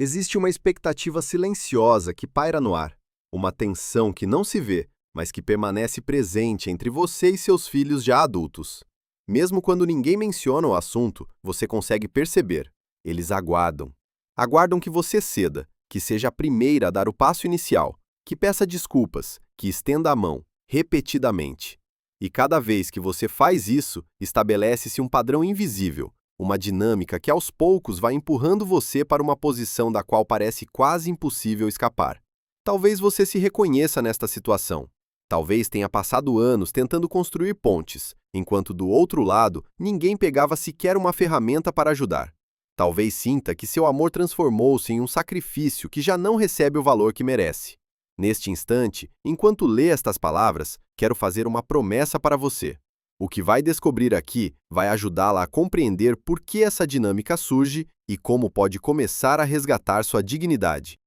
Existe uma expectativa silenciosa que paira no ar, uma tensão que não se vê, mas que permanece presente entre você e seus filhos já adultos. Mesmo quando ninguém menciona o assunto, você consegue perceber. Eles aguardam. Aguardam que você ceda, que seja a primeira a dar o passo inicial, que peça desculpas, que estenda a mão, repetidamente. E cada vez que você faz isso, estabelece-se um padrão invisível, uma dinâmica que aos poucos vai empurrando você para uma posição da qual parece quase impossível escapar. Talvez você se reconheça nesta situação. Talvez tenha passado anos tentando construir pontes, enquanto do outro lado ninguém pegava sequer uma ferramenta para ajudar. Talvez sinta que seu amor transformou-se em um sacrifício que já não recebe o valor que merece. Neste instante, enquanto lê estas palavras, quero fazer uma promessa para você. O que vai descobrir aqui vai ajudá-la a compreender por que essa dinâmica surge e como pode começar a resgatar sua dignidade.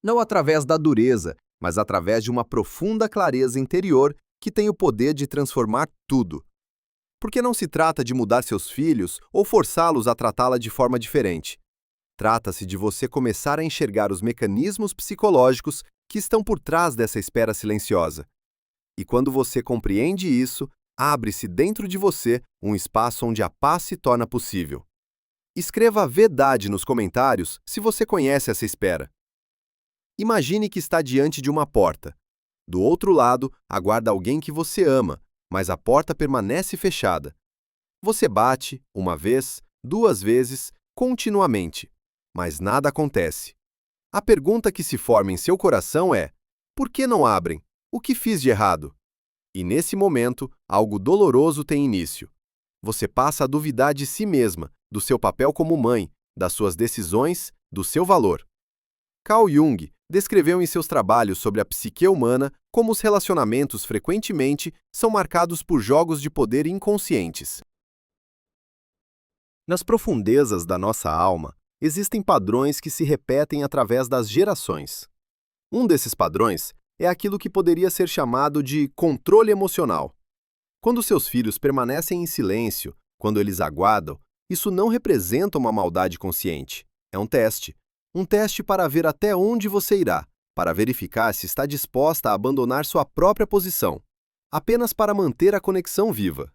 Não através da dureza, mas através de uma profunda clareza interior que tem o poder de transformar tudo. Porque não se trata de mudar seus filhos ou forçá-los a tratá-la de forma diferente. Trata-se de você começar a enxergar os mecanismos psicológicos que estão por trás dessa espera silenciosa. E quando você compreende isso, abre-se dentro de você um espaço onde a paz se torna possível. Escreva a verdade nos comentários se você conhece essa espera. Imagine que está diante de uma porta. Do outro lado, aguarda alguém que você ama, mas a porta permanece fechada. Você bate, uma vez, duas vezes, continuamente, mas nada acontece. A pergunta que se forma em seu coração é: por que não abrem? O que fiz de errado? E nesse momento, algo doloroso tem início. Você passa a duvidar de si mesma, do seu papel como mãe, das suas decisões, do seu valor. Carl Jung descreveu em seus trabalhos sobre a psique humana como os relacionamentos frequentemente são marcados por jogos de poder inconscientes. Nas profundezas da nossa alma, existem padrões que se repetem através das gerações. Um desses padrões é aquilo que poderia ser chamado de controle emocional. Quando seus filhos permanecem em silêncio, quando eles aguardam, isso não representa uma maldade consciente. É um teste. Um teste para ver até onde você irá, para verificar se está disposta a abandonar sua própria posição, apenas para manter a conexão viva.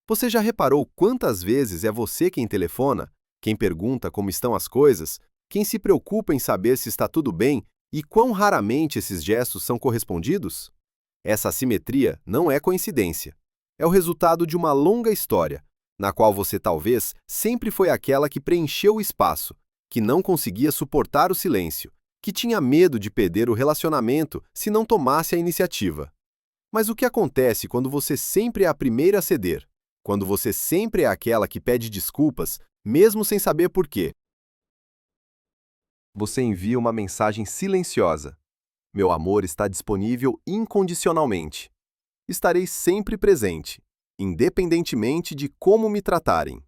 Você já reparou quantas vezes é você quem telefona, quem pergunta como estão as coisas, quem se preocupa em saber se está tudo bem e quão raramente esses gestos são correspondidos? Essa assimetria não é coincidência. É o resultado de uma longa história, na qual você talvez sempre foi aquela que preencheu o espaço, que não conseguia suportar o silêncio, que tinha medo de perder o relacionamento se não tomasse a iniciativa. Mas o que acontece quando você sempre é a primeira a ceder? Quando você sempre é aquela que pede desculpas, mesmo sem saber por quê? Você envia uma mensagem silenciosa. Meu amor está disponível incondicionalmente. Estarei sempre presente, independentemente de como me tratarem.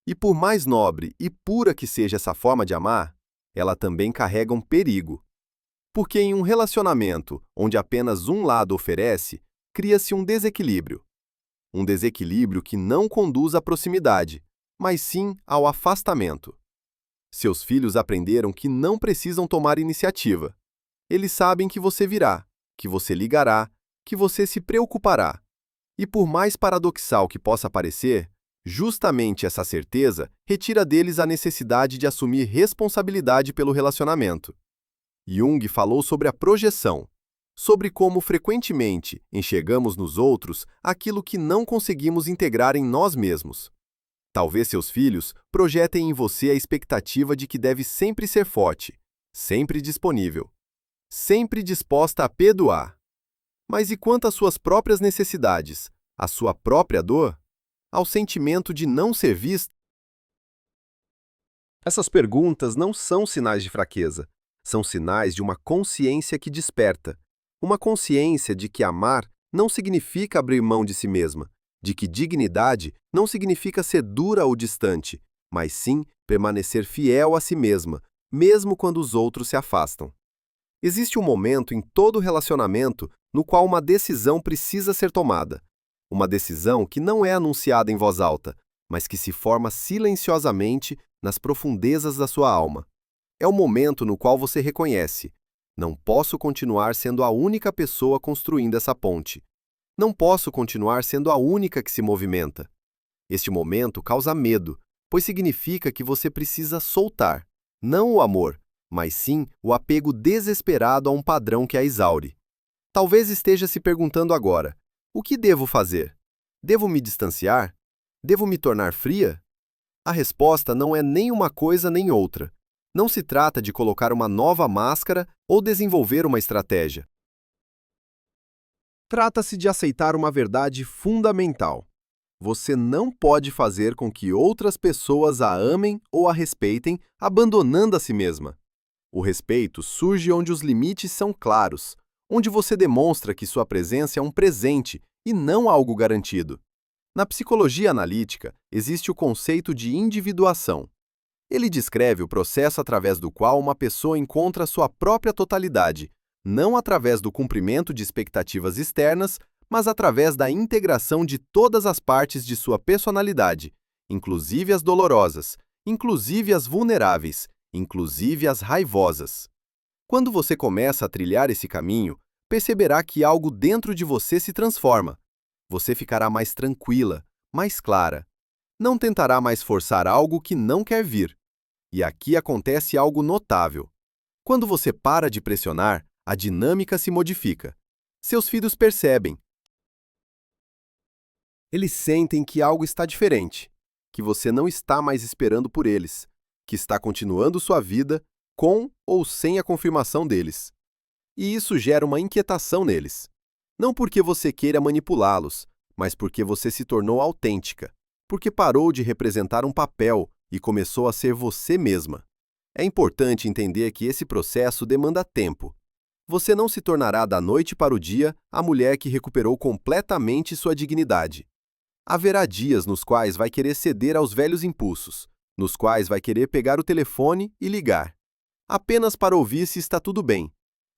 E por mais nobre e pura que seja essa forma de amar, ela também carrega um perigo. Porque em um relacionamento onde apenas um lado oferece, cria-se um desequilíbrio. Um desequilíbrio que não conduz à proximidade, mas sim ao afastamento. Seus filhos aprenderam que não precisam tomar iniciativa. Eles sabem que você virá, que você ligará, que você se preocupará. E por mais paradoxal que possa parecer, justamente essa certeza retira deles a necessidade de assumir responsabilidade pelo relacionamento. Jung falou sobre a projeção, sobre como frequentemente enxergamos nos outros aquilo que não conseguimos integrar em nós mesmos. Talvez seus filhos projetem em você a expectativa de que deve sempre ser forte, sempre disponível, sempre disposta a perdoar. Mas e quanto às suas próprias necessidades, à sua própria dor, ao sentimento de não ser vista? Essas perguntas não são sinais de fraqueza, são sinais de uma consciência que desperta, uma consciência de que amar não significa abrir mão de si mesma, de que dignidade não significa ser dura ou distante, mas sim permanecer fiel a si mesma, mesmo quando os outros se afastam. Existe um momento em todo relacionamento no qual uma decisão precisa ser tomada. Uma decisão que não é anunciada em voz alta, mas que se forma silenciosamente nas profundezas da sua alma. É o momento no qual você reconhece: não posso continuar sendo a única pessoa construindo essa ponte. Não posso continuar sendo a única que se movimenta. Este momento causa medo, pois significa que você precisa soltar, não o amor, mas sim o apego desesperado a um padrão que a exaure. Talvez esteja se perguntando agora: o que devo fazer? Devo me distanciar? Devo me tornar fria? A resposta não é nem uma coisa nem outra. Não se trata de colocar uma nova máscara ou desenvolver uma estratégia. Trata-se de aceitar uma verdade fundamental. Você não pode fazer com que outras pessoas a amem ou a respeitem, abandonando a si mesma. O respeito surge onde os limites são claros, onde você demonstra que sua presença é um presente e não algo garantido. Na psicologia analítica, existe o conceito de individuação. Ele descreve o processo através do qual uma pessoa encontra sua própria totalidade, não através do cumprimento de expectativas externas, mas através da integração de todas as partes de sua personalidade, inclusive as dolorosas, inclusive as vulneráveis, inclusive as raivosas. Quando você começa a trilhar esse caminho, perceberá que algo dentro de você se transforma. Você ficará mais tranquila, mais clara. Não tentará mais forçar algo que não quer vir. E aqui acontece algo notável. Quando você para de pressionar, a dinâmica se modifica. Seus filhos percebem. Eles sentem que algo está diferente, que você não está mais esperando por eles, que está continuando sua vida com ou sem a confirmação deles. E isso gera uma inquietação neles. Não porque você queira manipulá-los, mas porque você se tornou autêntica, porque parou de representar um papel e começou a ser você mesma. É importante entender que esse processo demanda tempo. Você não se tornará da noite para o dia a mulher que recuperou completamente sua dignidade. Haverá dias nos quais vai querer ceder aos velhos impulsos, nos quais vai querer pegar o telefone e ligar, apenas para ouvir se está tudo bem,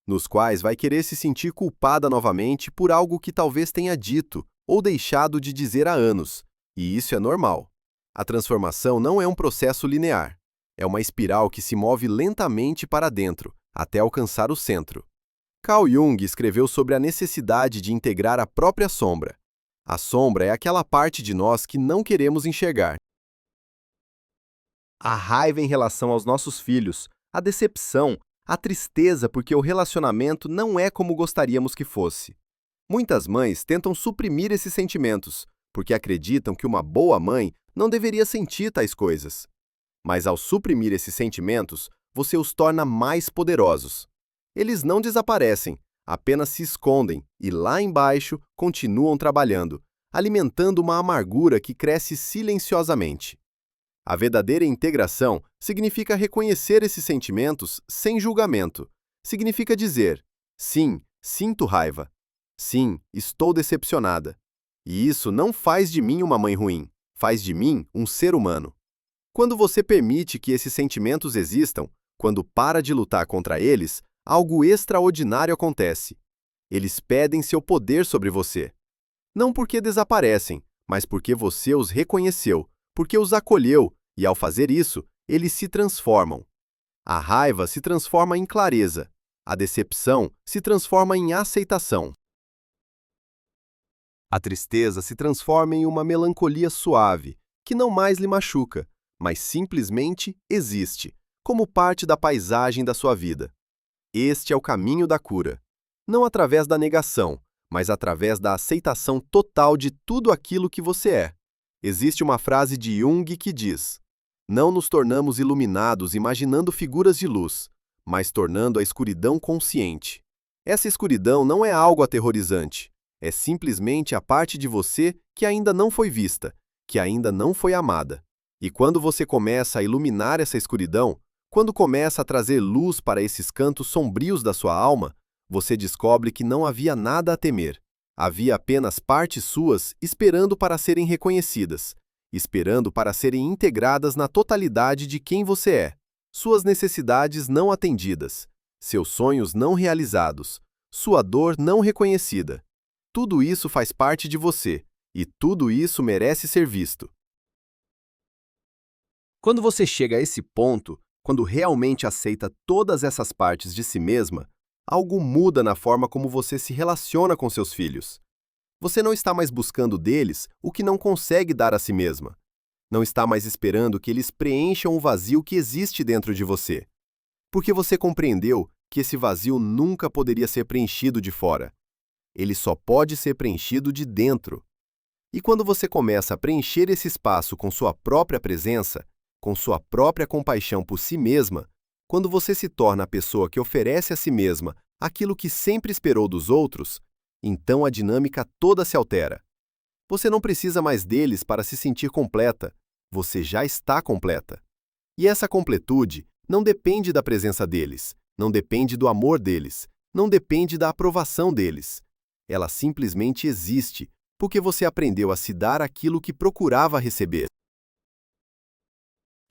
nos quais vai querer se sentir culpada novamente por algo que talvez tenha dito ou deixado de dizer há anos, e isso é normal. A transformação não é um processo linear, é uma espiral que se move lentamente para dentro, até alcançar o centro. Carl Jung escreveu sobre a necessidade de integrar a própria sombra. A sombra é aquela parte de nós que não queremos enxergar. A raiva em relação aos nossos filhos, a decepção, a tristeza porque o relacionamento não é como gostaríamos que fosse. Muitas mães tentam suprimir esses sentimentos, porque acreditam que uma boa mãe não deveria sentir tais coisas. Mas ao suprimir esses sentimentos, você os torna mais poderosos. Eles não desaparecem, apenas se escondem e lá embaixo continuam trabalhando, alimentando uma amargura que cresce silenciosamente. A verdadeira integração significa reconhecer esses sentimentos sem julgamento. Significa dizer: sim, sinto raiva. Sim, estou decepcionada. E isso não faz de mim uma mãe ruim, faz de mim um ser humano. Quando você permite que esses sentimentos existam, quando para de lutar contra eles, algo extraordinário acontece. Eles pedem seu poder sobre você. Não porque desaparecem, mas porque você os reconheceu, porque os acolheu, e ao fazer isso, eles se transformam. A raiva se transforma em clareza. A decepção se transforma em aceitação. A tristeza se transforma em uma melancolia suave, que não mais lhe machuca, mas simplesmente existe, como parte da paisagem da sua vida. Este é o caminho da cura. Não através da negação, mas através da aceitação total de tudo aquilo que você é. Existe uma frase de Jung que diz: não nos tornamos iluminados imaginando figuras de luz, mas tornando a escuridão consciente. Essa escuridão não é algo aterrorizante, é simplesmente a parte de você que ainda não foi vista, que ainda não foi amada. E quando você começa a iluminar essa escuridão, quando começa a trazer luz para esses cantos sombrios da sua alma, você descobre que não havia nada a temer. Havia apenas partes suas esperando para serem reconhecidas, esperando para serem integradas na totalidade de quem você é. Suas necessidades não atendidas, seus sonhos não realizados, sua dor não reconhecida. Tudo isso faz parte de você, e tudo isso merece ser visto. Quando você chega a esse ponto, quando realmente aceita todas essas partes de si mesma, algo muda na forma como você se relaciona com seus filhos. Você não está mais buscando deles o que não consegue dar a si mesma. Não está mais esperando que eles preencham o vazio que existe dentro de você. Porque você compreendeu que esse vazio nunca poderia ser preenchido de fora. Ele só pode ser preenchido de dentro. E quando você começa a preencher esse espaço com sua própria presença, com sua própria compaixão por si mesma, quando você se torna a pessoa que oferece a si mesma aquilo que sempre esperou dos outros, então a dinâmica toda se altera. Você não precisa mais deles para se sentir completa, você já está completa. E essa completude não depende da presença deles, não depende do amor deles, não depende da aprovação deles. Ela simplesmente existe, porque você aprendeu a se dar aquilo que procurava receber.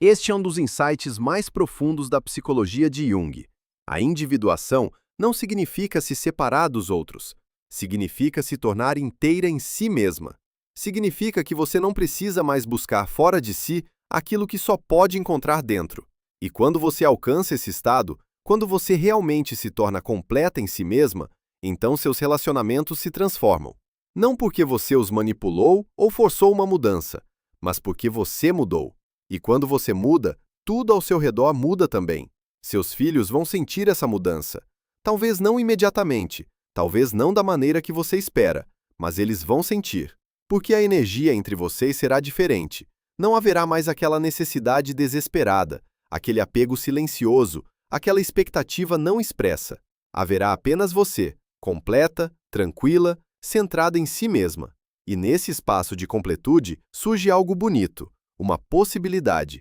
Este é um dos insights mais profundos da psicologia de Jung. A individuação não significa se separar dos outros. Significa se tornar inteira em si mesma. Significa que você não precisa mais buscar fora de si aquilo que só pode encontrar dentro. E quando você alcança esse estado, quando você realmente se torna completa em si mesma, então seus relacionamentos se transformam. Não porque você os manipulou ou forçou uma mudança, mas porque você mudou. E quando você muda, tudo ao seu redor muda também. Seus filhos vão sentir essa mudança. Talvez não imediatamente, talvez não da maneira que você espera, mas eles vão sentir. Porque a energia entre vocês será diferente. Não haverá mais aquela necessidade desesperada, aquele apego silencioso, aquela expectativa não expressa. Haverá apenas você, completa, tranquila, centrada em si mesma. E nesse espaço de completude surge algo bonito, uma possibilidade.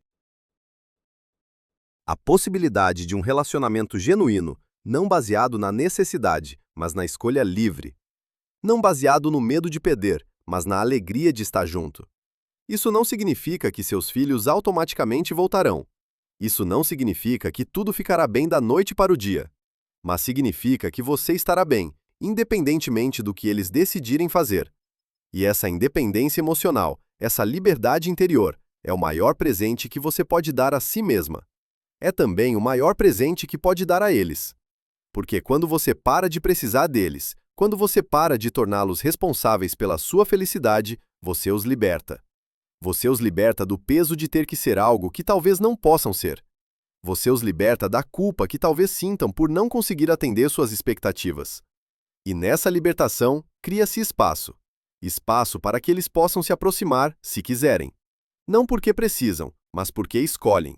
A possibilidade de um relacionamento genuíno, não baseado na necessidade, mas na escolha livre. Não baseado no medo de perder, mas na alegria de estar junto. Isso não significa que seus filhos automaticamente voltarão. Isso não significa que tudo ficará bem da noite para o dia. Mas significa que você estará bem, independentemente do que eles decidirem fazer. E essa independência emocional, essa liberdade interior, é o maior presente que você pode dar a si mesma. É também o maior presente que pode dar a eles. Porque quando você para de precisar deles, quando você para de torná-los responsáveis pela sua felicidade, você os liberta. Você os liberta do peso de ter que ser algo que talvez não possam ser. Você os liberta da culpa que talvez sintam por não conseguir atender suas expectativas. E nessa libertação, cria-se espaço. Espaço para que eles possam se aproximar, se quiserem. Não porque precisam, mas porque escolhem.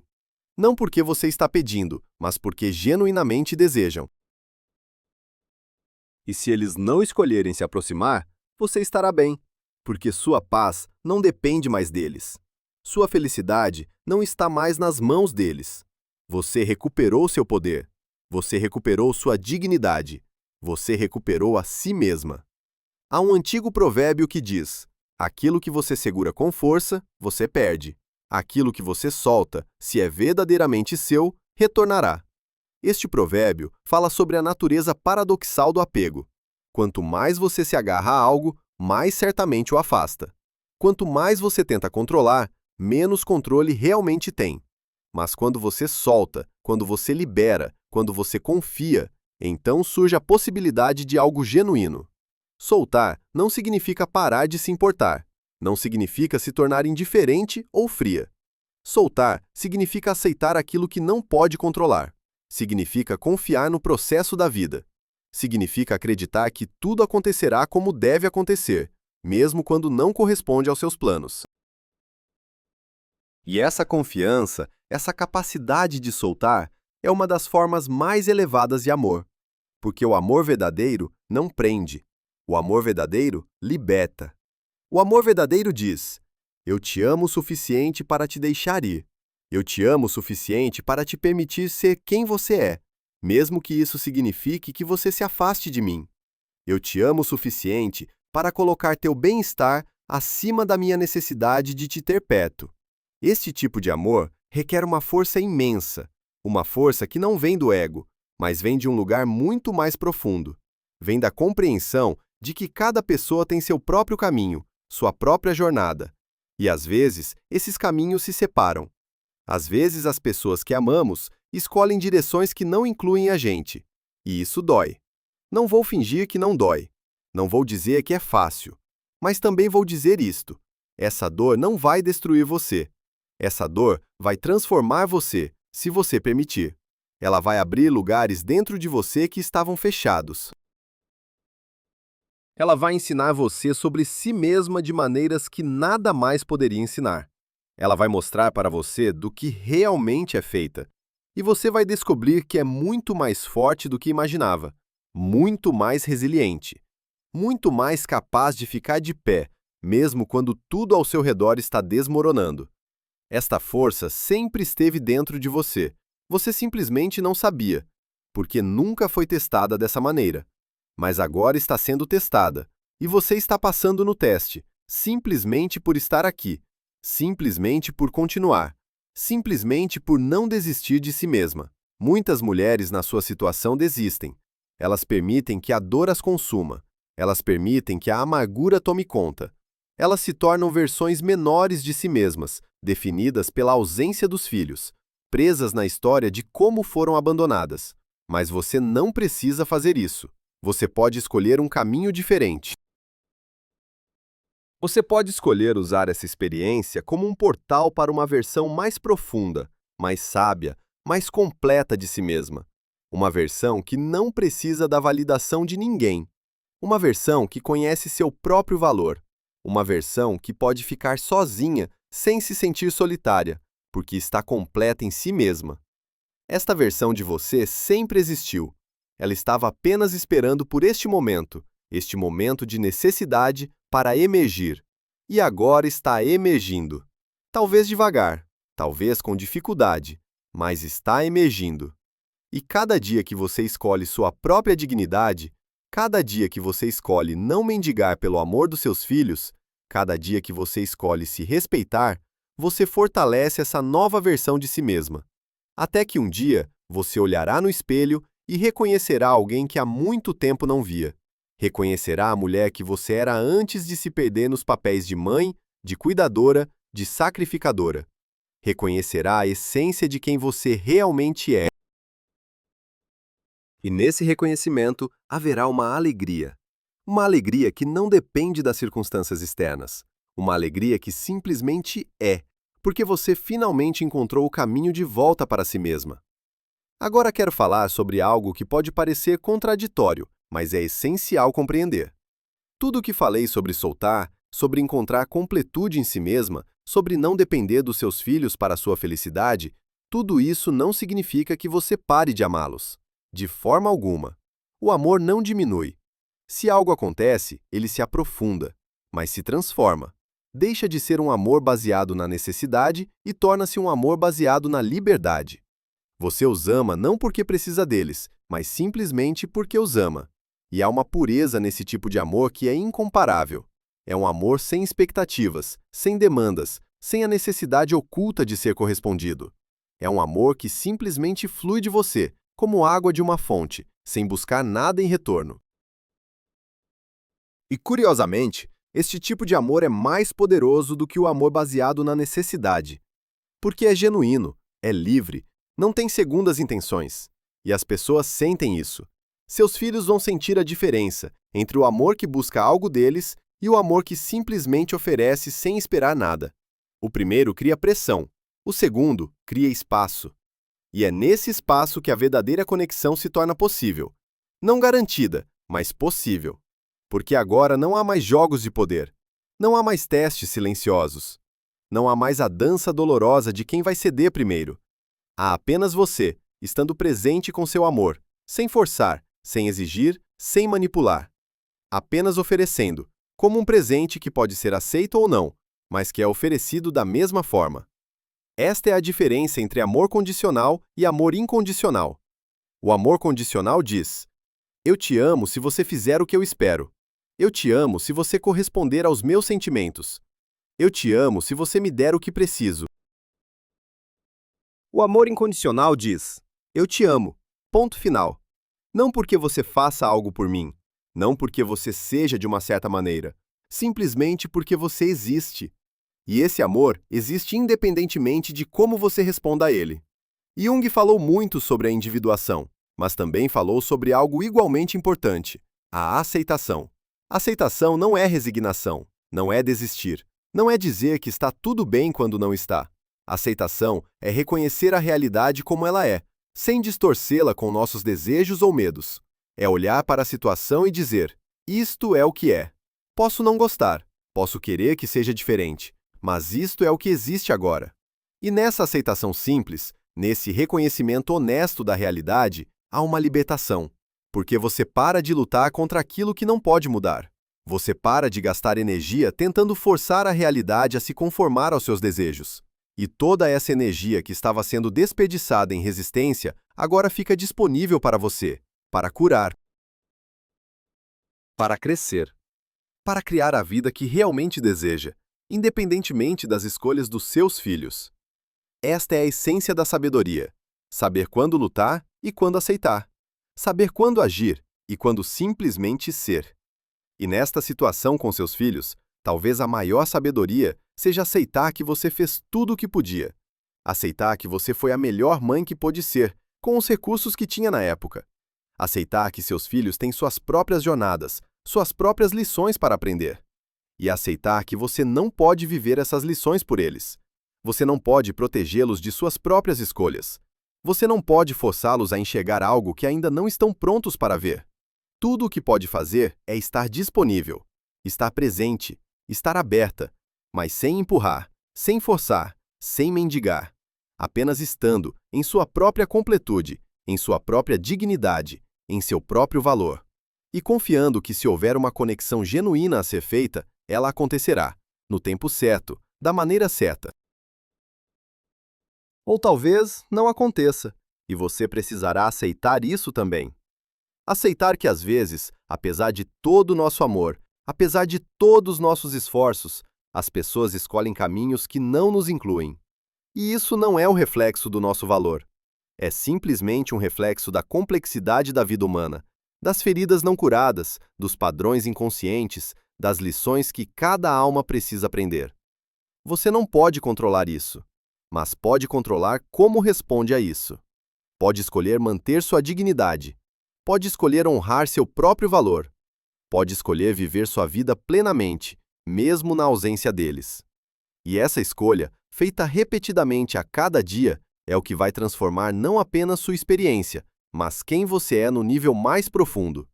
Não porque você está pedindo, mas porque genuinamente desejam. E se eles não escolherem se aproximar, você estará bem, porque sua paz não depende mais deles. Sua felicidade não está mais nas mãos deles. Você recuperou seu poder. Você recuperou sua dignidade. Você recuperou a si mesma. Há um antigo provérbio que diz: aquilo que você segura com força, você perde. Aquilo que você solta, se é verdadeiramente seu, retornará. Este provérbio fala sobre a natureza paradoxal do apego. Quanto mais você se agarra a algo, mais certamente o afasta. Quanto mais você tenta controlar, menos controle realmente tem. Mas quando você solta, quando você libera, quando você confia, então surge a possibilidade de algo genuíno. Soltar não significa parar de se importar. Não significa se tornar indiferente ou fria. Soltar significa aceitar aquilo que não pode controlar. Significa confiar no processo da vida. Significa acreditar que tudo acontecerá como deve acontecer, mesmo quando não corresponde aos seus planos. E essa confiança, essa capacidade de soltar, é uma das formas mais elevadas de amor. Porque o amor verdadeiro não prende. O amor verdadeiro liberta. O amor verdadeiro diz: eu te amo o suficiente para te deixar ir. Eu te amo o suficiente para te permitir ser quem você é, mesmo que isso signifique que você se afaste de mim. Eu te amo o suficiente para colocar teu bem-estar acima da minha necessidade de te ter perto. Este tipo de amor requer uma força imensa, uma força que não vem do ego, mas vem de um lugar muito mais profundo. Vem da compreensão de que cada pessoa tem seu próprio caminho, sua própria jornada. E às vezes, esses caminhos se separam. Às vezes, as pessoas que amamos escolhem direções que não incluem a gente. E isso dói. Não vou fingir que não dói. Não vou dizer que é fácil. Mas também vou dizer isto: essa dor não vai destruir você. Essa dor vai transformar você, se você permitir. Ela vai abrir lugares dentro de você que estavam fechados. Ela vai ensinar você sobre si mesma de maneiras que nada mais poderia ensinar. Ela vai mostrar para você do que realmente é feita. E você vai descobrir que é muito mais forte do que imaginava, muito mais resiliente, muito mais capaz de ficar de pé, mesmo quando tudo ao seu redor está desmoronando. Esta força sempre esteve dentro de você. Você simplesmente não sabia, porque nunca foi testada dessa maneira. Mas agora está sendo testada, e você está passando no teste, simplesmente por estar aqui, simplesmente por continuar, simplesmente por não desistir de si mesma. Muitas mulheres na sua situação desistem. Elas permitem que a dor as consuma. Elas permitem que a amargura tome conta. Elas se tornam versões menores de si mesmas, definidas pela ausência dos filhos, presas na história de como foram abandonadas. Mas você não precisa fazer isso. Você pode escolher um caminho diferente. Você pode escolher usar essa experiência como um portal para uma versão mais profunda, mais sábia, mais completa de si mesma. Uma versão que não precisa da validação de ninguém. Uma versão que conhece seu próprio valor. Uma versão que pode ficar sozinha sem se sentir solitária, porque está completa em si mesma. Esta versão de você sempre existiu. Ela estava apenas esperando por este momento de necessidade para emergir. E agora está emergindo. Talvez devagar, talvez com dificuldade, mas está emergindo. E cada dia que você escolhe sua própria dignidade, cada dia que você escolhe não mendigar pelo amor dos seus filhos, cada dia que você escolhe se respeitar, você fortalece essa nova versão de si mesma. Até que um dia você olhará no espelho e reconhecerá alguém que há muito tempo não via. Reconhecerá a mulher que você era antes de se perder nos papéis de mãe, de cuidadora, de sacrificadora. Reconhecerá a essência de quem você realmente é. E nesse reconhecimento haverá uma alegria. Uma alegria que não depende das circunstâncias externas. Uma alegria que simplesmente é, porque você finalmente encontrou o caminho de volta para si mesma. Agora quero falar sobre algo que pode parecer contraditório, mas é essencial compreender. Tudo o que falei sobre soltar, sobre encontrar completude em si mesma, sobre não depender dos seus filhos para a sua felicidade, tudo isso não significa que você pare de amá-los. De forma alguma. O amor não diminui. Se algo acontece, ele se aprofunda, mas se transforma. Deixa de ser um amor baseado na necessidade e torna-se um amor baseado na liberdade. Você os ama não porque precisa deles, mas simplesmente porque os ama. E há uma pureza nesse tipo de amor que é incomparável. É um amor sem expectativas, sem demandas, sem a necessidade oculta de ser correspondido. É um amor que simplesmente flui de você, como água de uma fonte, sem buscar nada em retorno. E curiosamente, este tipo de amor é mais poderoso do que o amor baseado na necessidade. Porque é genuíno, é livre, não tem segundas intenções. E as pessoas sentem isso. Seus filhos vão sentir a diferença entre o amor que busca algo deles e o amor que simplesmente oferece sem esperar nada. O primeiro cria pressão, o segundo cria espaço. E é nesse espaço que a verdadeira conexão se torna possível. Não garantida, mas possível. Porque agora não há mais jogos de poder. Não há mais testes silenciosos. Não há mais a dança dolorosa de quem vai ceder primeiro. Há apenas você, estando presente com seu amor, sem forçar, sem exigir, sem manipular. Apenas oferecendo, como um presente que pode ser aceito ou não, mas que é oferecido da mesma forma. Esta é a diferença entre amor condicional e amor incondicional. O amor condicional diz: eu te amo se você fizer o que eu espero. Eu te amo se você corresponder aos meus sentimentos. Eu te amo se você me der o que preciso. O amor incondicional diz: eu te amo. Ponto final. Não porque você faça algo por mim. Não porque você seja de uma certa maneira. Simplesmente porque você existe. E esse amor existe independentemente de como você responda a ele. Jung falou muito sobre a individuação, mas também falou sobre algo igualmente importante: a aceitação. Aceitação não é resignação, não é desistir, não é dizer que está tudo bem quando não está. Aceitação é reconhecer a realidade como ela é, sem distorcê-la com nossos desejos ou medos. É olhar para a situação e dizer: isto é o que é. Posso não gostar, posso querer que seja diferente, mas isto é o que existe agora. E nessa aceitação simples, nesse reconhecimento honesto da realidade, há uma libertação, porque você para de lutar contra aquilo que não pode mudar. Você para de gastar energia tentando forçar a realidade a se conformar aos seus desejos. E toda essa energia que estava sendo desperdiçada em resistência agora fica disponível para você, para curar, para crescer, para criar a vida que realmente deseja, independentemente das escolhas dos seus filhos. Esta é a essência da sabedoria: saber quando lutar e quando aceitar, saber quando agir e quando simplesmente ser. E nesta situação com seus filhos, talvez a maior sabedoria seja aceitar que você fez tudo o que podia. Aceitar que você foi a melhor mãe que pôde ser, com os recursos que tinha na época. Aceitar que seus filhos têm suas próprias jornadas, suas próprias lições para aprender. E aceitar que você não pode viver essas lições por eles. Você não pode protegê-los de suas próprias escolhas. Você não pode forçá-los a enxergar algo que ainda não estão prontos para ver. Tudo o que pode fazer é estar disponível, estar presente, estar aberta, mas sem empurrar, sem forçar, sem mendigar. Apenas estando em sua própria completude, em sua própria dignidade, em seu próprio valor. E confiando que se houver uma conexão genuína a ser feita, ela acontecerá, no tempo certo, da maneira certa. Ou talvez não aconteça, e você precisará aceitar isso também. Aceitar que às vezes, apesar de todo o nosso amor, apesar de todos os nossos esforços, as pessoas escolhem caminhos que não nos incluem. E isso não é um reflexo do nosso valor. É simplesmente um reflexo da complexidade da vida humana, das feridas não curadas, dos padrões inconscientes, das lições que cada alma precisa aprender. Você não pode controlar isso, mas pode controlar como responde a isso. Pode escolher manter sua dignidade. Pode escolher honrar seu próprio valor. Pode escolher viver sua vida plenamente, mesmo na ausência deles. E essa escolha, feita repetidamente a cada dia, é o que vai transformar não apenas sua experiência, mas quem você é no nível mais profundo.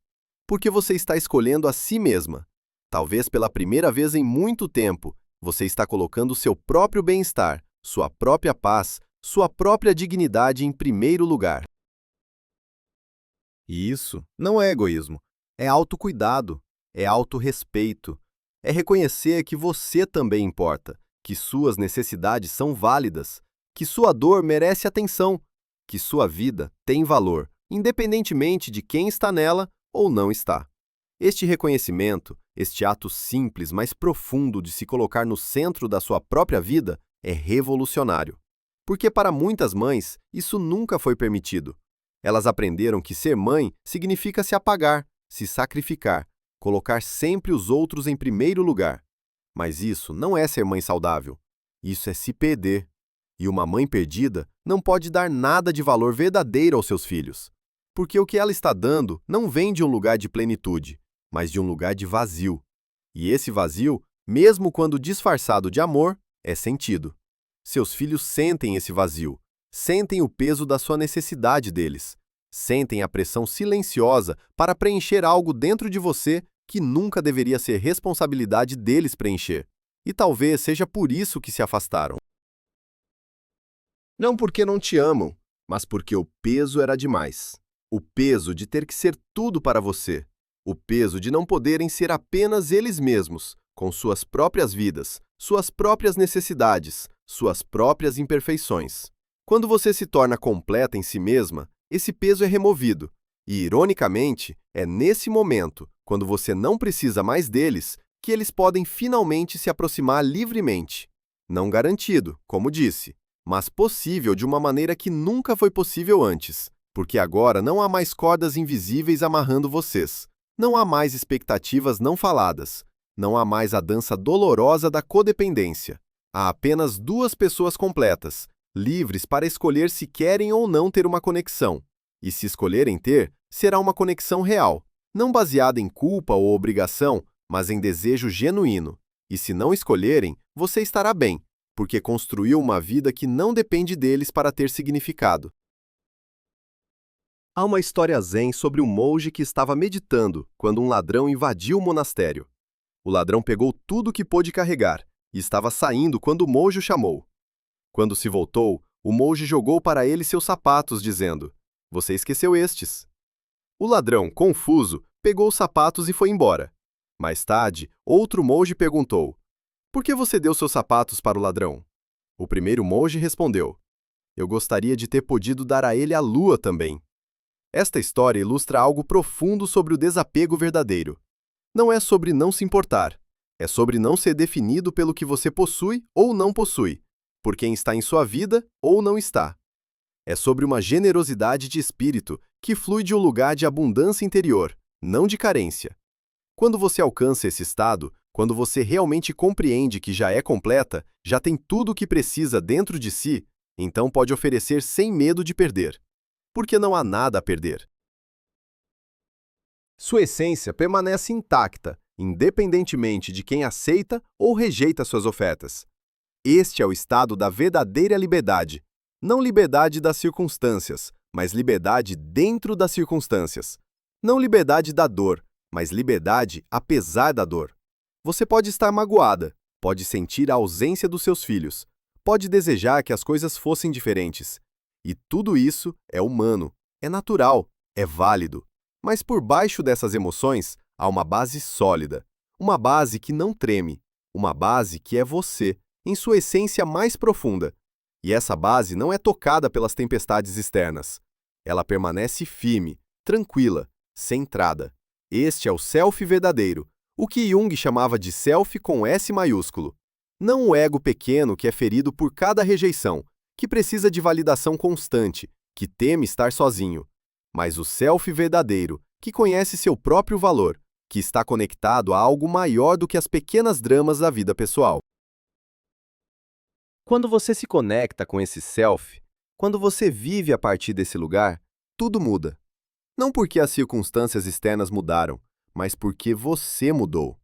Porque você está escolhendo a si mesma. Talvez pela primeira vez em muito tempo, você está colocando seu próprio bem-estar, sua própria paz, sua própria dignidade em primeiro lugar. E isso não é egoísmo, é autocuidado, é autorrespeito, é reconhecer que você também importa, que suas necessidades são válidas, que sua dor merece atenção, que sua vida tem valor, independentemente de quem está nela ou não está. Este reconhecimento, este ato simples, mas profundo de se colocar no centro da sua própria vida, é revolucionário. Porque para muitas mães, isso nunca foi permitido. Elas aprenderam que ser mãe significa se apagar, se sacrificar, colocar sempre os outros em primeiro lugar. Mas isso não é ser mãe saudável. Isso é se perder. E uma mãe perdida não pode dar nada de valor verdadeiro aos seus filhos. Porque o que ela está dando não vem de um lugar de plenitude, mas de um lugar de vazio. E esse vazio, mesmo quando disfarçado de amor, é sentido. Seus filhos sentem esse vazio, sentem o peso da sua necessidade deles, sentem a pressão silenciosa para preencher algo dentro de você que nunca deveria ser responsabilidade deles preencher. E talvez seja por isso que se afastaram. Não porque não te amam, mas porque o peso era demais. O peso de ter que ser tudo para você. O peso de não poderem ser apenas eles mesmos, com suas próprias vidas, suas próprias necessidades, suas próprias imperfeições. Quando você se torna completa em si mesma, esse peso é removido. E, ironicamente, é nesse momento, quando você não precisa mais deles, que eles podem finalmente se aproximar livremente. Não garantido, como disse, mas possível de uma maneira que nunca foi possível antes, porque agora não há mais cordas invisíveis amarrando vocês. Não há mais expectativas não faladas. Não há mais a dança dolorosa da codependência. Há apenas duas pessoas completas, livres para escolher se querem ou não ter uma conexão. E se escolherem ter, será uma conexão real, não baseada em culpa ou obrigação, mas em desejo genuíno. E se não escolherem, você estará bem, porque construiu uma vida que não depende deles para ter significado. Há uma história zen sobre um monge que estava meditando quando um ladrão invadiu o monastério. O ladrão pegou tudo que pôde carregar e estava saindo quando o monge o chamou. Quando se voltou, o monge jogou para ele seus sapatos, dizendo: "Você esqueceu estes." O ladrão, confuso, pegou os sapatos e foi embora. Mais tarde, outro monge perguntou: "Por que você deu seus sapatos para o ladrão?" O primeiro monge respondeu: "Eu gostaria de ter podido dar a ele a lua também." Esta história ilustra algo profundo sobre o desapego verdadeiro. Não é sobre não se importar, é sobre não ser definido pelo que você possui ou não possui, por quem está em sua vida ou não está. É sobre uma generosidade de espírito que flui de um lugar de abundância interior, não de carência. Quando você alcança esse estado, quando você realmente compreende que já é completa, já tem tudo o que precisa dentro de si, então pode oferecer sem medo de perder. Porque não há nada a perder. Sua essência permanece intacta, independentemente de quem aceita ou rejeita suas ofertas. Este é o estado da verdadeira liberdade. Não liberdade das circunstâncias, mas liberdade dentro das circunstâncias. Não liberdade da dor, mas liberdade apesar da dor. Você pode estar magoada, pode sentir a ausência dos seus filhos, pode desejar que as coisas fossem diferentes. E tudo isso é humano, é natural, é válido. Mas por baixo dessas emoções há uma base sólida, uma base que não treme, uma base que é você, em sua essência mais profunda. E essa base não é tocada pelas tempestades externas. Ela permanece firme, tranquila, centrada. Este é o self verdadeiro, o que Jung chamava de self com S maiúsculo. Não o ego pequeno que é ferido por cada rejeição, que precisa de validação constante, que teme estar sozinho, mas o self verdadeiro, que conhece seu próprio valor, que está conectado a algo maior do que as pequenas dramas da vida pessoal. Quando você se conecta com esse self, quando você vive a partir desse lugar, tudo muda. Não porque as circunstâncias externas mudaram, mas porque você mudou.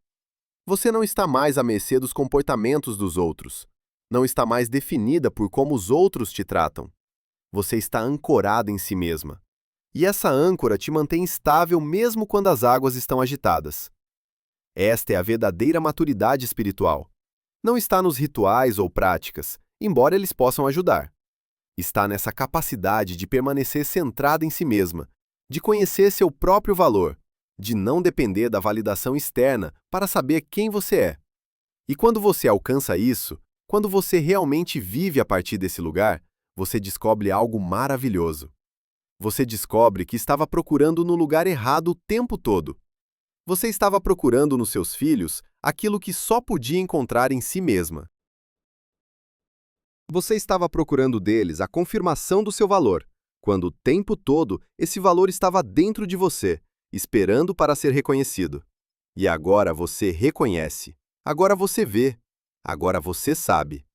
Você não está mais à mercê dos comportamentos dos outros. Não está mais definida por como os outros te tratam. Você está ancorada em si mesma. E essa âncora te mantém estável mesmo quando as águas estão agitadas. Esta é a verdadeira maturidade espiritual. Não está nos rituais ou práticas, embora eles possam ajudar. Está nessa capacidade de permanecer centrada em si mesma, de conhecer seu próprio valor, de não depender da validação externa para saber quem você é. E quando você alcança isso, quando você realmente vive a partir desse lugar, você descobre algo maravilhoso. Você descobre que estava procurando no lugar errado o tempo todo. Você estava procurando nos seus filhos aquilo que só podia encontrar em si mesma. Você estava procurando deles a confirmação do seu valor, quando o tempo todo esse valor estava dentro de você, esperando para ser reconhecido. E agora você reconhece. Agora você vê. Agora você sabe.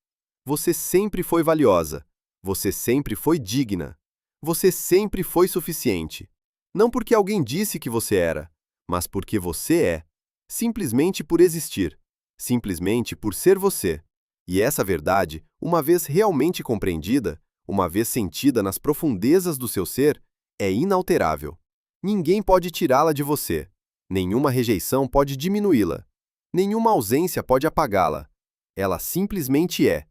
Você sempre foi valiosa. Você sempre foi digna. Você sempre foi suficiente. Não porque alguém disse que você era, mas porque você é. Simplesmente por existir. Simplesmente por ser você. E essa verdade, uma vez realmente compreendida, uma vez sentida nas profundezas do seu ser, é inalterável. Ninguém pode tirá-la de você. Nenhuma rejeição pode diminuí-la. Nenhuma ausência pode apagá-la. Ela simplesmente é.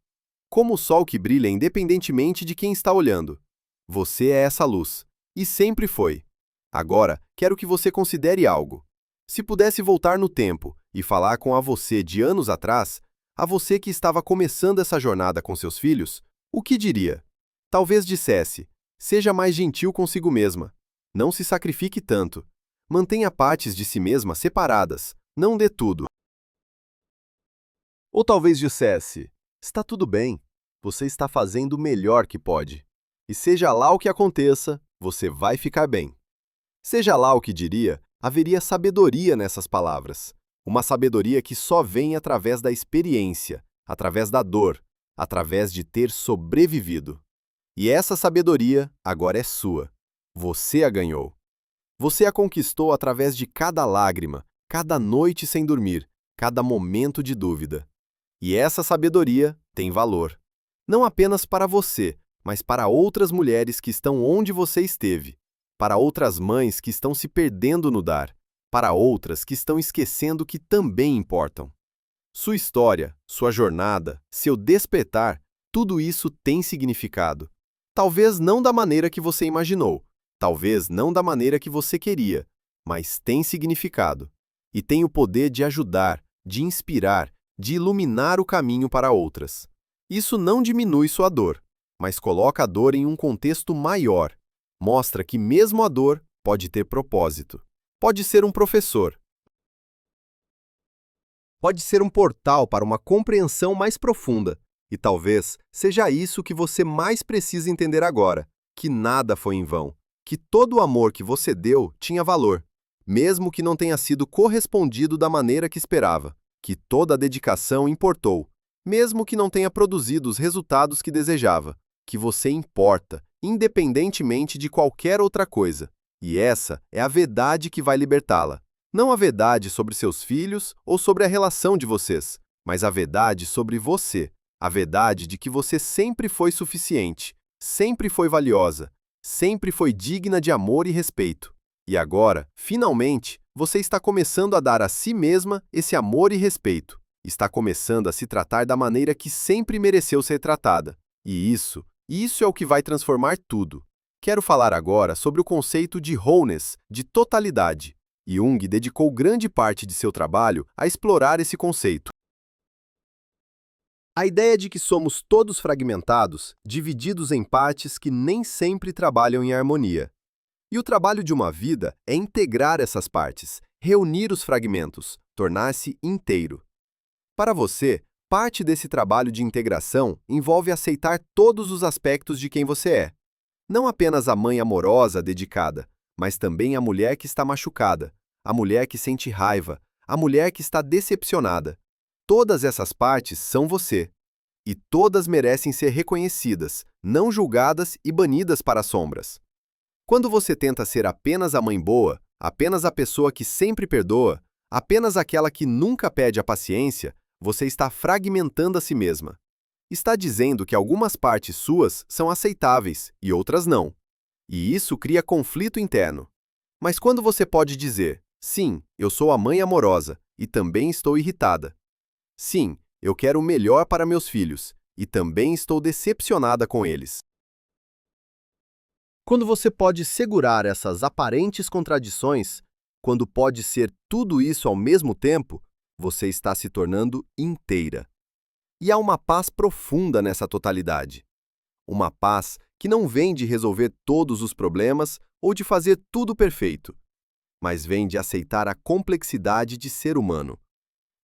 Como o sol que brilha independentemente de quem está olhando. Você é essa luz. E sempre foi. Agora, quero que você considere algo. Se pudesse voltar no tempo e falar com a você de anos atrás, a você que estava começando essa jornada com seus filhos, o que diria? Talvez dissesse: seja mais gentil consigo mesma. Não se sacrifique tanto. Mantenha partes de si mesma separadas. Não dê tudo. Ou talvez dissesse: está tudo bem. Você está fazendo o melhor que pode. E seja lá o que aconteça, você vai ficar bem. Seja lá o que diria, haveria sabedoria nessas palavras. Uma sabedoria que só vem através da experiência, através da dor, através de ter sobrevivido. E essa sabedoria agora é sua. Você a ganhou. Você a conquistou através de cada lágrima, cada noite sem dormir, cada momento de dúvida. E essa sabedoria tem valor. Não apenas para você, mas para outras mulheres que estão onde você esteve, para outras mães que estão se perdendo no dar, para outras que estão esquecendo que também importam. Sua história, sua jornada, seu despertar, tudo isso tem significado. Talvez não da maneira que você imaginou, talvez não da maneira que você queria, mas tem significado. E tem o poder de ajudar, de inspirar, de iluminar o caminho para outras. Isso não diminui sua dor, mas coloca a dor em um contexto maior. Mostra que mesmo a dor pode ter propósito. Pode ser um professor. Pode ser um portal para uma compreensão mais profunda. E talvez seja isso que você mais precisa entender agora, que nada foi em vão, que todo o amor que você deu tinha valor, mesmo que não tenha sido correspondido da maneira que esperava, que toda a dedicação importou, mesmo que não tenha produzido os resultados que desejava, que você importa, independentemente de qualquer outra coisa. E essa é a verdade que vai libertá-la. Não a verdade sobre seus filhos ou sobre a relação de vocês, mas a verdade sobre você. A verdade de que você sempre foi suficiente, sempre foi valiosa, sempre foi digna de amor e respeito. E agora, finalmente, você está começando a dar a si mesma esse amor e respeito. Está começando a se tratar da maneira que sempre mereceu ser tratada. E isso é o que vai transformar tudo. Quero falar agora sobre o conceito de wholeness, de totalidade. Jung dedicou grande parte de seu trabalho a explorar esse conceito. A ideia de que somos todos fragmentados, divididos em partes que nem sempre trabalham em harmonia. E o trabalho de uma vida é integrar essas partes, reunir os fragmentos, tornar-se inteiro. Para você, parte desse trabalho de integração envolve aceitar todos os aspectos de quem você é. Não apenas a mãe amorosa, dedicada, mas também a mulher que está machucada, a mulher que sente raiva, a mulher que está decepcionada. Todas essas partes são você. E todas merecem ser reconhecidas, não julgadas e banidas para as sombras. Quando você tenta ser apenas a mãe boa, apenas a pessoa que sempre perdoa, apenas aquela que nunca pede a paciência, você está fragmentando a si mesma. Está dizendo que algumas partes suas são aceitáveis e outras não. E isso cria conflito interno. Mas quando você pode dizer, sim, eu sou a mãe amorosa e também estou irritada. Sim, eu quero o melhor para meus filhos e também estou decepcionada com eles. Quando você pode segurar essas aparentes contradições, quando pode ser tudo isso ao mesmo tempo, você está se tornando inteira. E há uma paz profunda nessa totalidade. Uma paz que não vem de resolver todos os problemas ou de fazer tudo perfeito, mas vem de aceitar a complexidade de ser humano.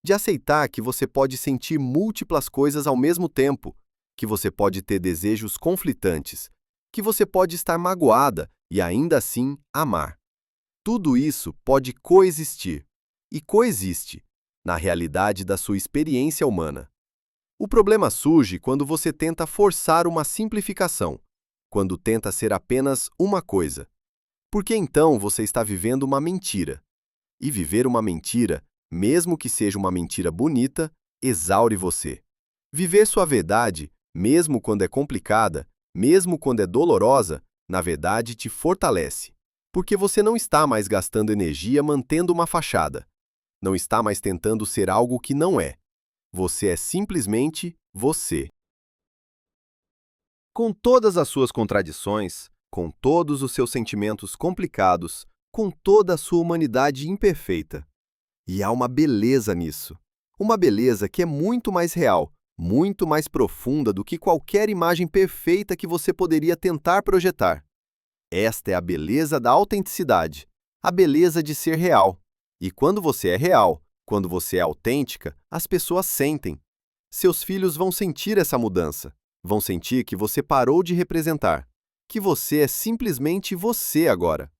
De aceitar que você pode sentir múltiplas coisas ao mesmo tempo, que você pode ter desejos conflitantes, que você pode estar magoada e ainda assim amar. Tudo isso pode coexistir, e coexiste, na realidade da sua experiência humana. O problema surge quando você tenta forçar uma simplificação, quando tenta ser apenas uma coisa. Porque então você está vivendo uma mentira. E viver uma mentira, mesmo que seja uma mentira bonita, exaure você. Viver sua verdade, mesmo quando é complicada, mesmo quando é dolorosa, na verdade te fortalece. Porque você não está mais gastando energia mantendo uma fachada. Não está mais tentando ser algo que não é. Você é simplesmente você. Com todas as suas contradições, com todos os seus sentimentos complicados, com toda a sua humanidade imperfeita. E há uma beleza nisso. Uma beleza que é muito mais real, muito mais profunda do que qualquer imagem perfeita que você poderia tentar projetar. Esta é a beleza da autenticidade, a beleza de ser real. E quando você é real, quando você é autêntica, as pessoas sentem. Seus filhos vão sentir essa mudança. Vão sentir que você parou de representar. Que você é simplesmente você agora.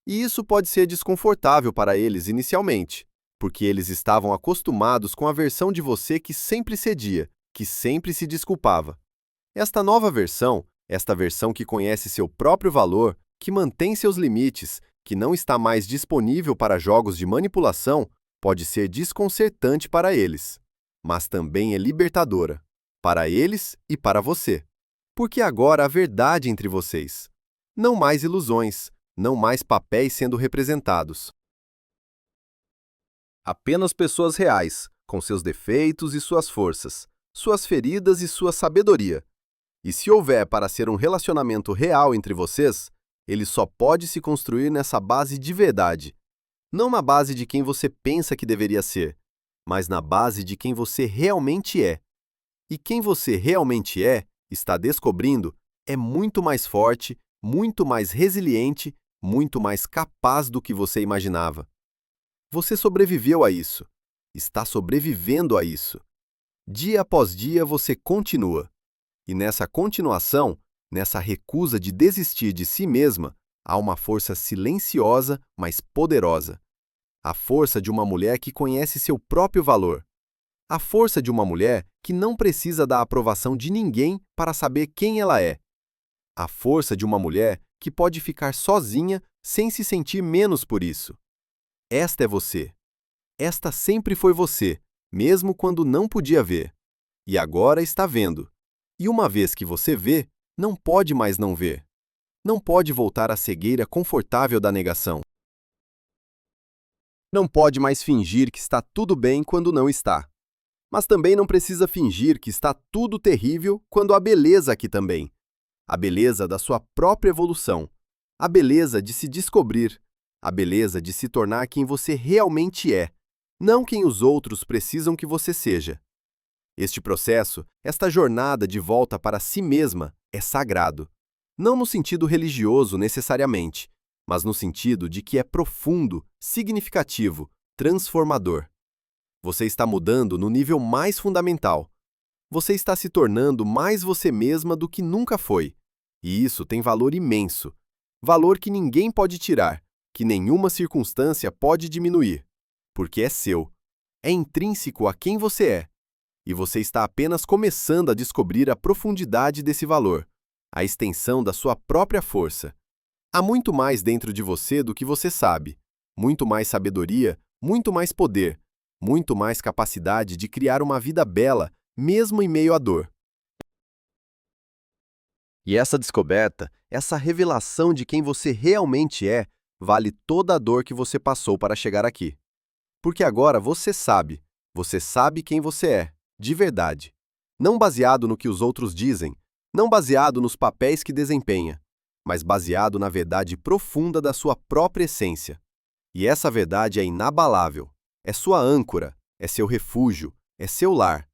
E isso pode ser desconfortável para eles inicialmente, porque eles estavam acostumados com a versão de você que sempre cedia, que sempre se desculpava. Esta nova versão, esta versão que conhece seu próprio valor, que mantém seus limites, que não está mais disponível para jogos de manipulação, pode ser desconcertante para eles, mas também é libertadora, para eles e para você. Porque agora há verdade entre vocês. Não mais ilusões, não mais papéis sendo representados. Apenas pessoas reais, com seus defeitos e suas forças, suas feridas e sua sabedoria. E se houver para ser um relacionamento real entre vocês, ele só pode se construir nessa base de verdade. Não na base de quem você pensa que deveria ser, mas na base de quem você realmente é. E quem você realmente é, está descobrindo, é muito mais forte, muito mais resiliente, muito mais capaz do que você imaginava. Você sobreviveu a isso. Está sobrevivendo a isso. Dia após dia você continua. E nessa continuação, nessa recusa de desistir de si mesma, há uma força silenciosa, mas poderosa. A força de uma mulher que conhece seu próprio valor. A força de uma mulher que não precisa da aprovação de ninguém para saber quem ela é. A força de uma mulher que pode ficar sozinha sem se sentir menos por isso. Esta é você. Esta sempre foi você, mesmo quando não podia ver. E agora está vendo. E uma vez que você vê, não pode mais não ver. Não pode voltar à cegueira confortável da negação. Não pode mais fingir que está tudo bem quando não está. Mas também não precisa fingir que está tudo terrível quando há beleza aqui também. A beleza da sua própria evolução. A beleza de se descobrir. A beleza de se tornar quem você realmente é, não quem os outros precisam que você seja. Este processo, esta jornada de volta para si mesma, é sagrado. Não no sentido religioso necessariamente, mas no sentido de que é profundo, significativo, transformador. Você está mudando no nível mais fundamental. Você está se tornando mais você mesma do que nunca foi. E isso tem valor imenso. Valor que ninguém pode tirar, que nenhuma circunstância pode diminuir. Porque é seu. É intrínseco a quem você é. E você está apenas começando a descobrir a profundidade desse valor, a extensão da sua própria força. Há muito mais dentro de você do que você sabe. Muito mais sabedoria, muito mais poder, muito mais capacidade de criar uma vida bela, mesmo em meio à dor. E essa descoberta, essa revelação de quem você realmente é, vale toda a dor que você passou para chegar aqui. Porque agora você sabe quem você é, de verdade. Não baseado no que os outros dizem, não baseado nos papéis que desempenha, mas baseado na verdade profunda da sua própria essência. E essa verdade é inabalável, é sua âncora, é seu refúgio, é seu lar.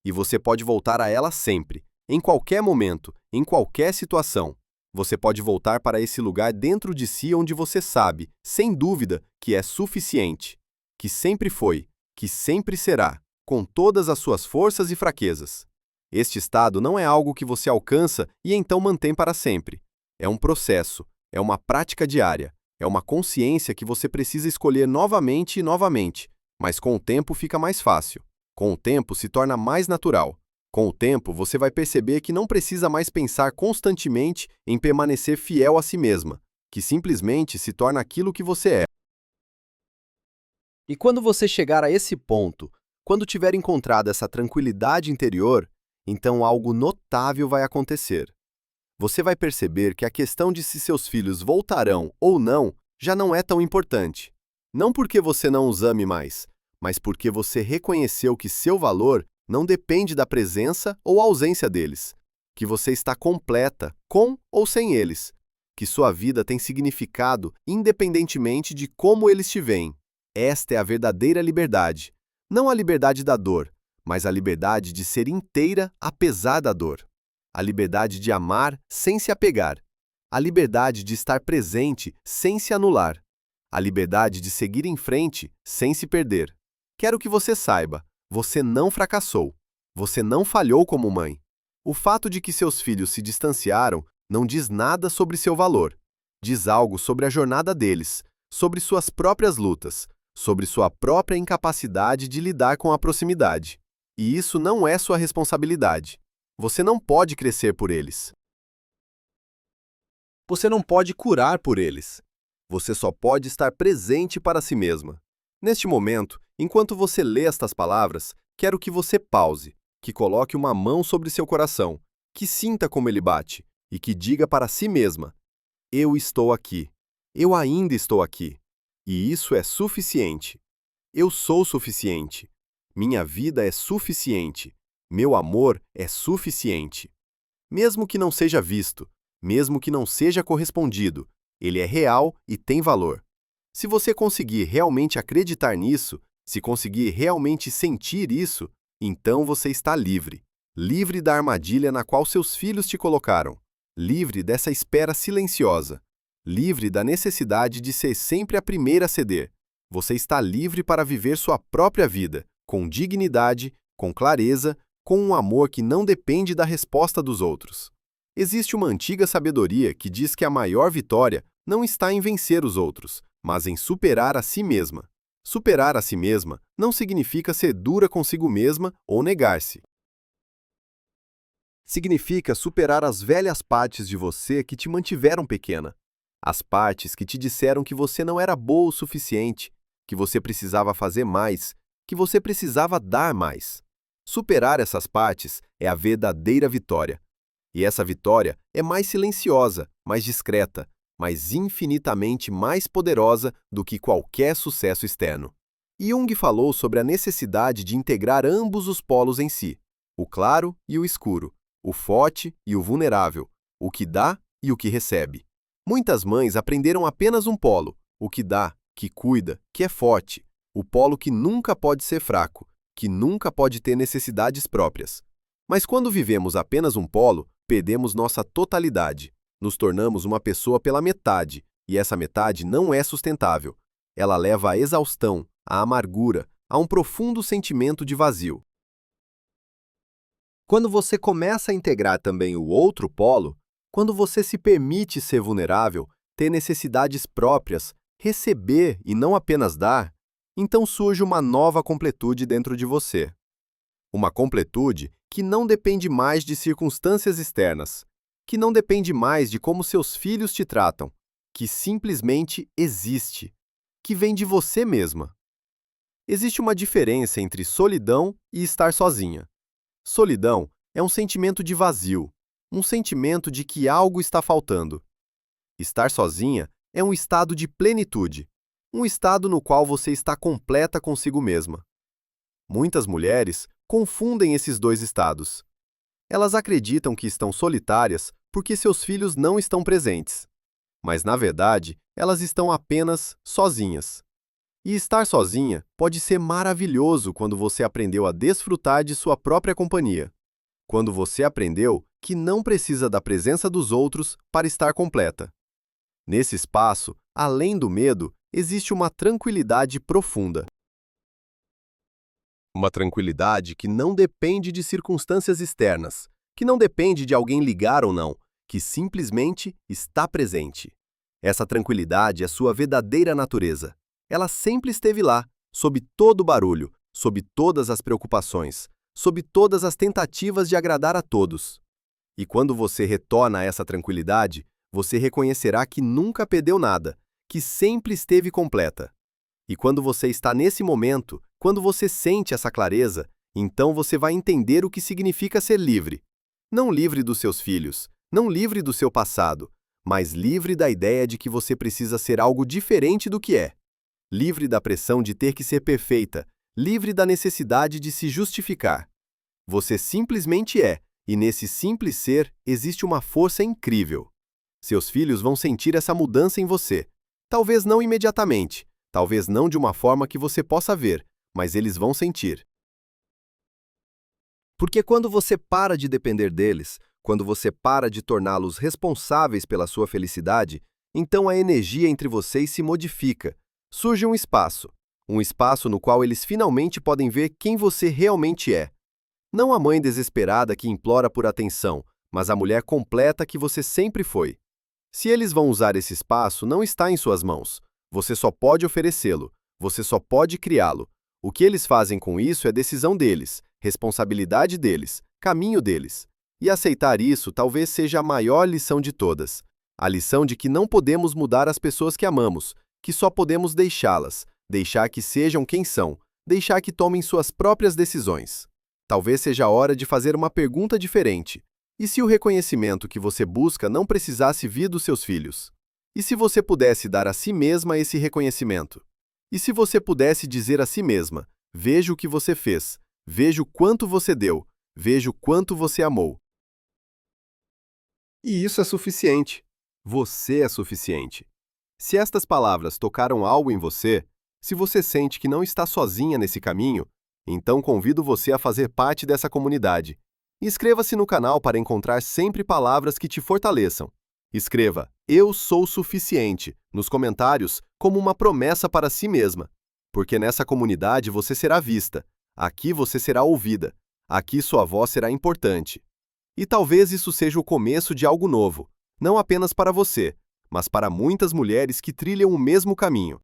E você pode voltar a ela sempre, em qualquer momento, em qualquer situação. Você pode voltar para esse lugar dentro de si onde você sabe, sem dúvida, que é suficiente, que sempre foi, que sempre será, com todas as suas forças e fraquezas. Este estado não é algo que você alcança e então mantém para sempre. É um processo, é uma prática diária, é uma consciência que você precisa escolher novamente e novamente, mas com o tempo fica mais fácil. Com o tempo se torna mais natural. Com o tempo, você vai perceber que não precisa mais pensar constantemente em permanecer fiel a si mesma, que simplesmente se torna aquilo que você é. E quando você chegar a esse ponto, quando tiver encontrado essa tranquilidade interior, então algo notável vai acontecer. Você vai perceber que a questão de se seus filhos voltarão ou não já não é tão importante. Não porque você não os ame mais, mas porque você reconheceu que seu valor não depende da presença ou ausência deles, que você está completa, com ou sem eles, que sua vida tem significado independentemente de como eles te veem. Esta é a verdadeira liberdade, não a liberdade da dor, mas a liberdade de ser inteira apesar da dor. A liberdade de amar sem se apegar. A liberdade de estar presente sem se anular. A liberdade de seguir em frente sem se perder. Quero que você saiba, você não fracassou. Você não falhou como mãe. O fato de que seus filhos se distanciaram não diz nada sobre seu valor. Diz algo sobre a jornada deles, sobre suas próprias lutas, sobre sua própria incapacidade de lidar com a proximidade. E isso não é sua responsabilidade. Você não pode crescer por eles. Você não pode curar por eles. Você só pode estar presente para si mesma. Neste momento, enquanto você lê estas palavras, quero que você pause, que coloque uma mão sobre seu coração, que sinta como ele bate e que diga para si mesma: eu estou aqui. Eu ainda estou aqui. E isso é suficiente. Eu sou suficiente. Minha vida é suficiente. Meu amor é suficiente. Mesmo que não seja visto, mesmo que não seja correspondido, ele é real e tem valor. Se você conseguir realmente acreditar nisso, se conseguir realmente sentir isso, então você está livre. Livre da armadilha na qual seus filhos te colocaram. Livre dessa espera silenciosa. Livre da necessidade de ser sempre a primeira a ceder. Você está livre para viver sua própria vida, com dignidade, com clareza, com um amor que não depende da resposta dos outros. Existe uma antiga sabedoria que diz que a maior vitória não está em vencer os outros, mas em superar a si mesma. Superar a si mesma não significa ser dura consigo mesma ou negar-se. Significa superar as velhas partes de você que te mantiveram pequena. As partes que te disseram que você não era boa o suficiente, que você precisava fazer mais, que você precisava dar mais. Superar essas partes é a verdadeira vitória. E essa vitória é mais silenciosa, mais discreta, mas infinitamente mais poderosa do que qualquer sucesso externo. Jung falou sobre a necessidade de integrar ambos os polos em si, o claro e o escuro, o forte e o vulnerável, o que dá e o que recebe. Muitas mães aprenderam apenas um polo, o que dá, que cuida, que é forte, o polo que nunca pode ser fraco, que nunca pode ter necessidades próprias. Mas quando vivemos apenas um polo, perdemos nossa totalidade, nos tornamos uma pessoa pela metade, e essa metade não é sustentável. Ela leva à exaustão, à amargura, a um profundo sentimento de vazio. Quando você começa a integrar também o outro polo, quando você se permite ser vulnerável, ter necessidades próprias, receber e não apenas dar, então surge uma nova completude dentro de você. Uma completude que não depende mais de circunstâncias externas, que não depende mais de como seus filhos te tratam, que simplesmente existe, que vem de você mesma. Existe uma diferença entre solidão e estar sozinha. Solidão é um sentimento de vazio, um sentimento de que algo está faltando. Estar sozinha é um estado de plenitude, um estado no qual você está completa consigo mesma. Muitas mulheres confundem esses dois estados. Elas acreditam que estão solitárias porque seus filhos não estão presentes. Mas, na verdade, elas estão apenas sozinhas. E estar sozinha pode ser maravilhoso quando você aprendeu a desfrutar de sua própria companhia. Quando você aprendeu que não precisa da presença dos outros para estar completa. Nesse espaço, além do medo, existe uma tranquilidade profunda. Uma tranquilidade que não depende de circunstâncias externas, que não depende de alguém ligar ou não, que simplesmente está presente. Essa tranquilidade é sua verdadeira natureza. Ela sempre esteve lá, sob todo o barulho, sob todas as preocupações, sob todas as tentativas de agradar a todos. E quando você retorna a essa tranquilidade, você reconhecerá que nunca perdeu nada, que sempre esteve completa. E quando você está nesse momento, quando você sente essa clareza, então você vai entender o que significa ser livre. Não livre dos seus filhos, não livre do seu passado, mas livre da ideia de que você precisa ser algo diferente do que é. Livre da pressão de ter que ser perfeita, livre da necessidade de se justificar. Você simplesmente é, e nesse simples ser existe uma força incrível. Seus filhos vão sentir essa mudança em você. Talvez não imediatamente, talvez não de uma forma que você possa ver, mas eles vão sentir. Porque quando você para de depender deles, quando você para de torná-los responsáveis pela sua felicidade, então a energia entre vocês se modifica. Surge um espaço no qual eles finalmente podem ver quem você realmente é. Não a mãe desesperada que implora por atenção, mas a mulher completa que você sempre foi. Se eles vão usar esse espaço, não está em suas mãos. Você só pode oferecê-lo, você só pode criá-lo. O que eles fazem com isso é decisão deles, responsabilidade deles, caminho deles. E aceitar isso talvez seja a maior lição de todas. A lição de que não podemos mudar as pessoas que amamos, que só podemos deixá-las, deixar que sejam quem são, deixar que tomem suas próprias decisões. Talvez seja a hora de fazer uma pergunta diferente. E se o reconhecimento que você busca não precisasse vir dos seus filhos? E se você pudesse dar a si mesma esse reconhecimento? E se você pudesse dizer a si mesma: veja o que você fez, veja o quanto você deu, veja o quanto você amou. E isso é suficiente. Você é suficiente. Se estas palavras tocaram algo em você, se você sente que não está sozinha nesse caminho, então convido você a fazer parte dessa comunidade. Inscreva-se no canal para encontrar sempre palavras que te fortaleçam. Escreva "Eu sou suficiente" nos comentários como uma promessa para si mesma. Porque nessa comunidade você será vista, aqui você será ouvida, aqui sua voz será importante. E talvez isso seja o começo de algo novo, não apenas para você, mas para muitas mulheres que trilham o mesmo caminho.